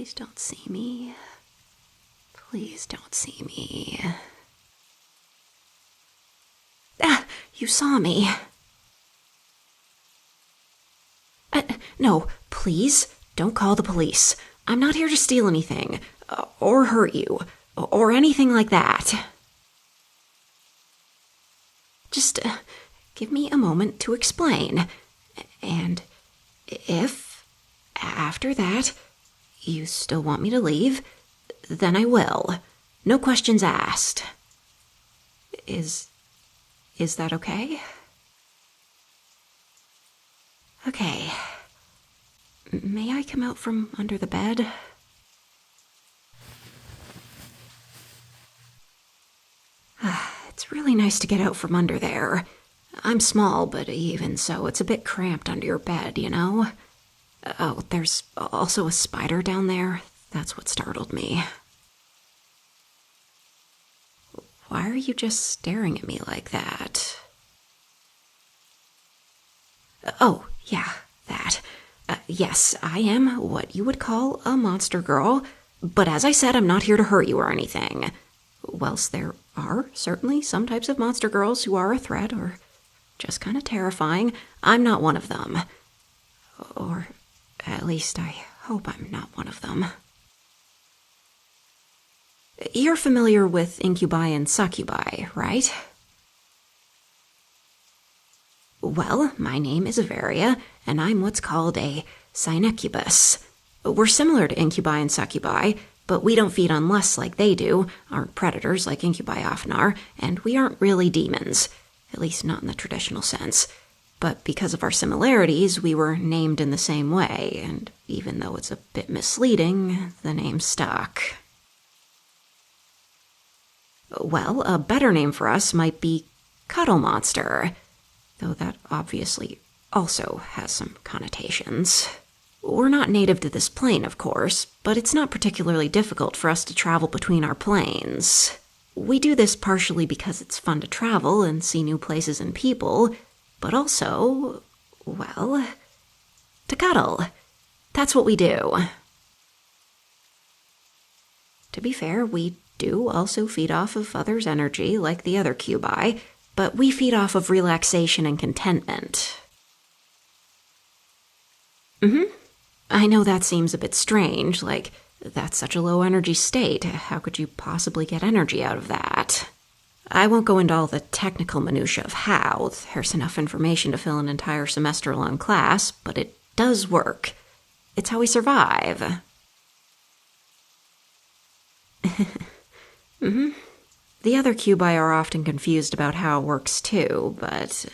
Please don't see me. Please don't see me. Ah, you saw me. No, please, don't call the police. I'm not here to steal anything, or hurt you, or anything like that. Just give me a moment to explain. And if, after that, you still want me to leave, then I will. No questions asked. Is that okay? Okay. May I come out from under the bed? It's really nice to get out from under there. I'm small, but even so, it's a bit cramped under your bed, you know? Oh, there's also a spider down there. That's what startled me. Why are you just staring at me like that? Oh, yeah, that. Yes, I am what you would call a monster girl, but as I said, I'm not here to hurt you or anything. Whilst there are certainly some types of monster girls who are a threat or just kind of terrifying, I'm not one of them. Or at least I hope I'm not one of them. You're familiar with incubi and succubi, right? Well, my name is Avaria, and I'm what's called a synecubus. We're similar to incubi and succubi, but we don't feed on lusts like they do, aren't predators like incubi often are, and we aren't really demons, at least not in the traditional sense. But because of our similarities, we were named in the same way, and even though it's a bit misleading, the name stuck. Well, a better name for us might be Cuddle Monster, though that obviously also has some connotations. We're not native to this plane, of course, but it's not particularly difficult for us to travel between our planes. We do this partially because it's fun to travel and see new places and people, but also, well, to cuddle. That's what we do. To be fair, we do also feed off of others' energy, like the other cubi, but we feed off of relaxation and contentment. I know that seems a bit strange, like, that's such a low energy state. How could you possibly get energy out of that? I won't go into all the technical minutiae of how. There's enough information to fill an entire semester-long class, but it does work. It's how we survive. The other cubi are often confused about how it works too, but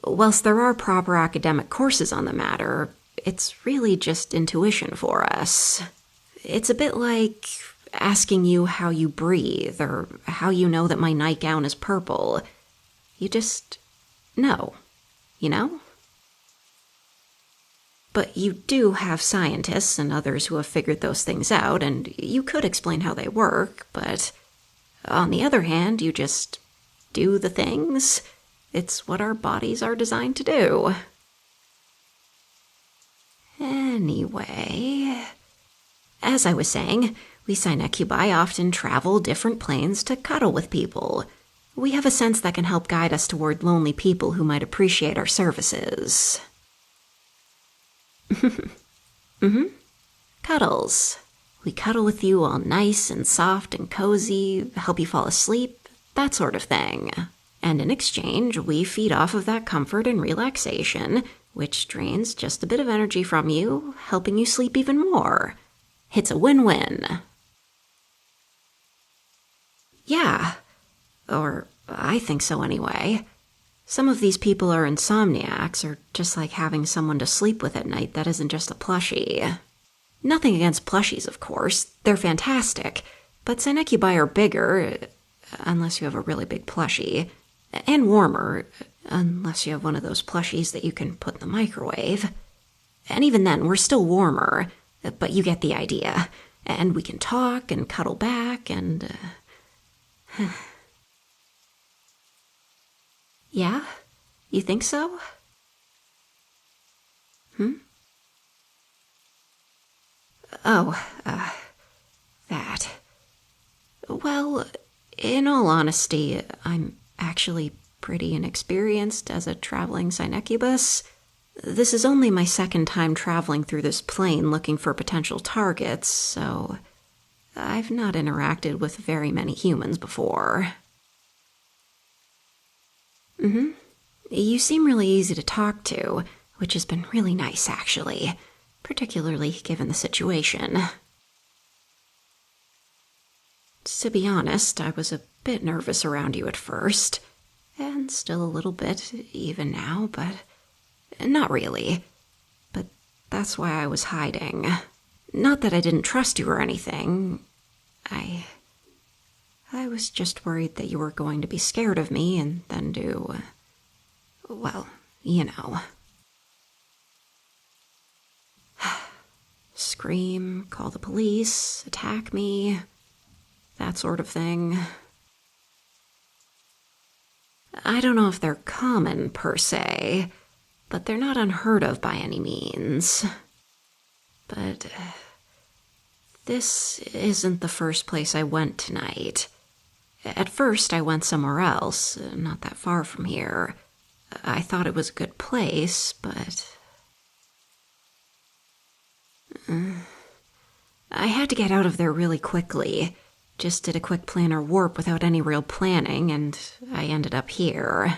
whilst there are proper academic courses on the matter, it's really just intuition for us. It's a bit like asking you how you breathe, or how you know that my nightgown is purple. You just know, you know? But you do have scientists and others who have figured those things out, and you could explain how they work, but on the other hand, you just do the things. It's what our bodies are designed to do. Anyway, as I was saying, we synecubi often travel different planes to cuddle with people. We have a sense that can help guide us toward lonely people who might appreciate our services. Cuddles. We cuddle with you all nice and soft and cozy, help you fall asleep, that sort of thing. And in exchange, we feed off of that comfort and relaxation, which drains just a bit of energy from you, helping you sleep even more. It's a win-win. Yeah. Or I think so anyway. Some of these people are insomniacs, or just like having someone to sleep with at night that isn't just a plushie. Nothing against plushies, of course. They're fantastic. But synecubi are bigger, unless you have a really big plushie, and warmer, unless you have one of those plushies that you can put in the microwave. And even then, we're still warmer, but you get the idea. And we can talk and cuddle back and... Yeah? You think so? Oh, Well, in all honesty, I'm actually pretty inexperienced as a traveling synecubus. This is only my second time traveling through this plane looking for potential targets, so I've not interacted with very many humans before. You seem really easy to talk to, which has been really nice, actually, particularly given the situation. To be honest, I was a bit nervous around you at first, and still a little bit even now, but not really. But that's why I was hiding. Not that I didn't trust you or anything. I was just worried that you were going to be scared of me and then do, well, you know. Scream, call the police, attack me, that sort of thing. I don't know if they're common, per se, but they're not unheard of by any means. But this isn't the first place I went tonight. At first, I went somewhere else, not that far from here. I thought it was a good place, but I had to get out of there really quickly. Just did a quick planner warp without any real planning, and I ended up here.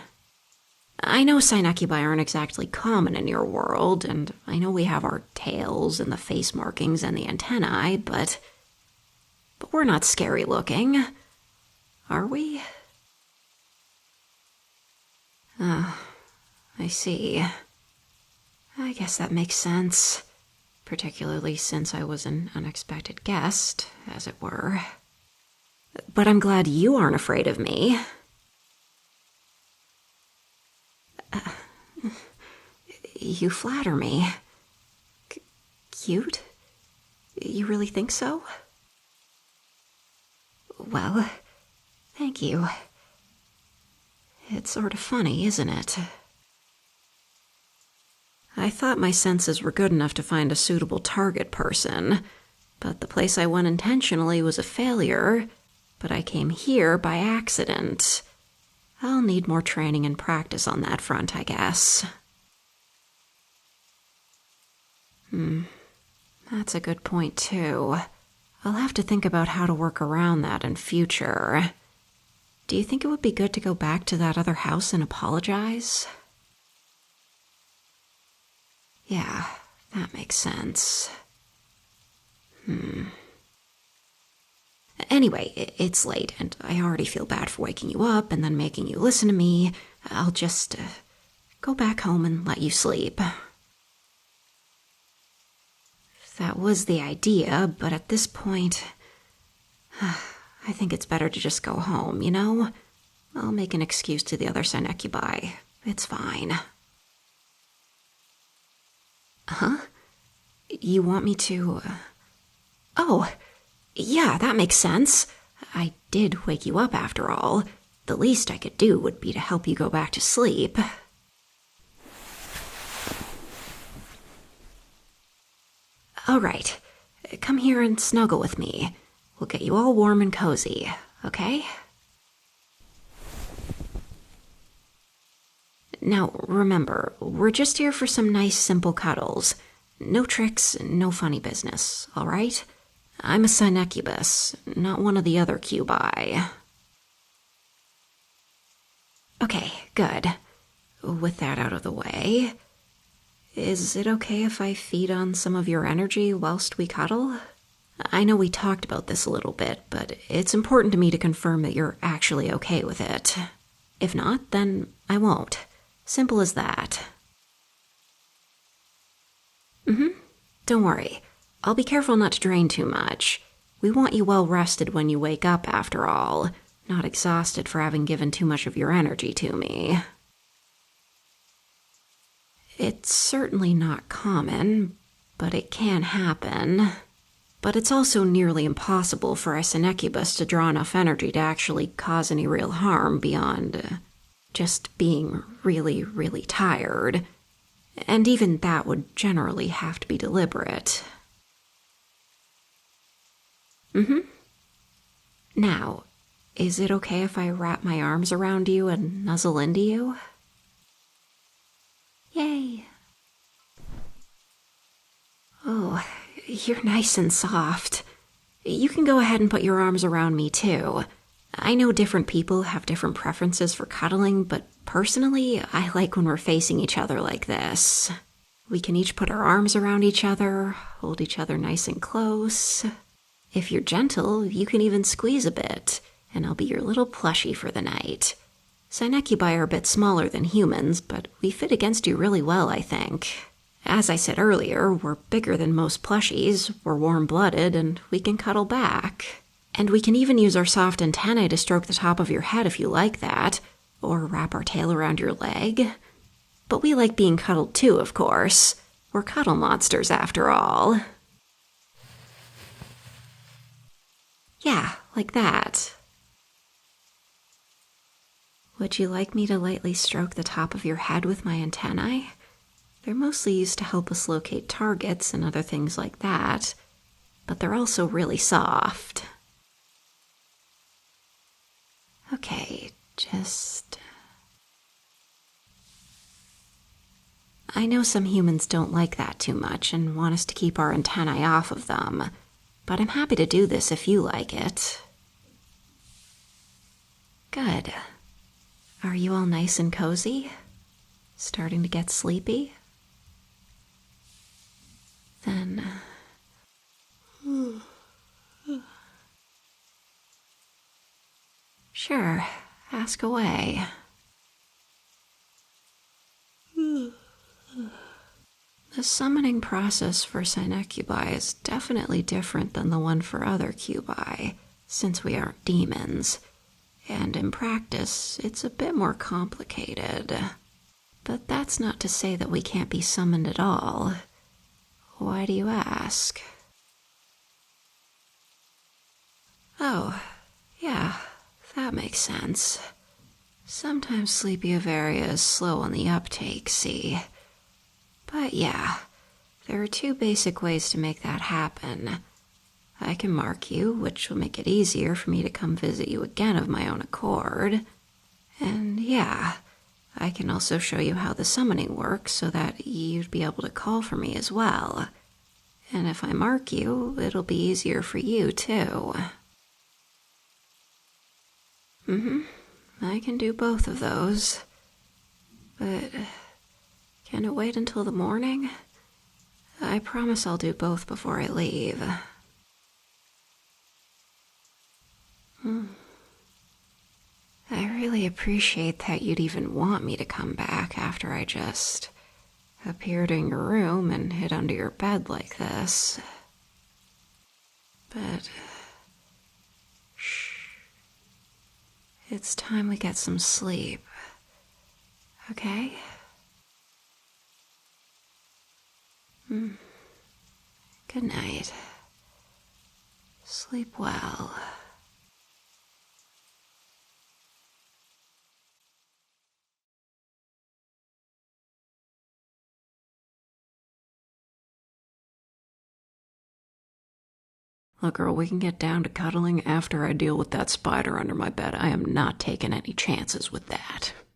I know synecubi aren't exactly common in your world, and I know we have our tails and the face markings and the antennae, but we're not scary looking, are we? Oh, I see. I guess that makes sense, particularly since I was an unexpected guest, as it were. But I'm glad you aren't afraid of me. You flatter me. Cute? You really think so? Well, thank you. It's sort of funny, isn't it? I thought my senses were good enough to find a suitable target person, but the place I went intentionally was a failure, but I came here by accident. I'll need more training and practice on that front, I guess. That's a good point, too. I'll have to think about how to work around that in future. Do you think it would be good to go back to that other house and apologize? Yeah, that makes sense. Anyway, it's late, and I already feel bad for waking you up and then making you listen to me. I'll just go back home and let you sleep. That was the idea, but at this point, I think it's better to just go home, you know? I'll make an excuse to the other synecubi. It's fine. Huh? You want me to... Oh, yeah, that makes sense. I did wake you up after all. The least I could do would be to help you go back to sleep. All right, come here and snuggle with me. We'll get you all warm and cozy, okay? Now, remember, we're just here for some nice, simple cuddles. No tricks, no funny business, all right? I'm a synecubus, not one of the other cubi. Okay, good. With that out of the way, is it okay if I feed on some of your energy whilst we cuddle? I know we talked about this a little bit, but it's important to me to confirm that you're actually okay with it. If not, then I won't. Simple as that. Don't worry. I'll be careful not to drain too much. We want you well rested when you wake up, after all, not exhausted for having given too much of your energy to me. It's certainly not common, but it can happen. But it's also nearly impossible for a synecubus to draw enough energy to actually cause any real harm beyond just being really, really tired. And even that would generally have to be deliberate. Now, is it okay if I wrap my arms around you and nuzzle into you? Yay! Oh, you're nice and soft. You can go ahead and put your arms around me too. I know different people have different preferences for cuddling, but personally, I like when we're facing each other like this. We can each put our arms around each other, hold each other nice and close. If you're gentle, you can even squeeze a bit, and I'll be your little plushie for the night. Synecubi are a bit smaller than humans, but we fit against you really well, I think. As I said earlier, we're bigger than most plushies, we're warm-blooded, and we can cuddle back. And we can even use our soft antennae to stroke the top of your head if you like that, or wrap our tail around your leg. But we like being cuddled too, of course. We're cuddle monsters, after all. Yeah, like that. Would you like me to lightly stroke the top of your head with my antennae? They're mostly used to help us locate targets and other things like that, but they're also really soft. Okay, just... I know some humans don't like that too much and want us to keep our antennae off of them, but I'm happy to do this if you like it. Good. Are you all nice and cozy? Starting to get sleepy? Then... Sure, ask away. The summoning process for Synecubi is definitely different than the one for other cubi, since we aren't demons. And in practice, it's a bit more complicated. But that's not to say that we can't be summoned at all. Why do you ask? Oh, yeah, that makes sense. Sometimes sleepy Avaria is slow on the uptake, see? But yeah, there are two basic ways to make that happen. I can mark you, which will make it easier for me to come visit you again of my own accord. And yeah, I can also show you how the summoning works so that you'd be able to call for me as well. And if I mark you, it'll be easier for you too. I can do both of those. But can it wait until the morning? I promise I'll do both before I leave. I really appreciate that you'd even want me to come back after I just appeared in your room and hid under your bed like this. But... shh. It's time we get some sleep. Okay? Good night. Sleep well. Look, girl, we can get down to cuddling after I deal with that spider under my bed. I am not taking any chances with that.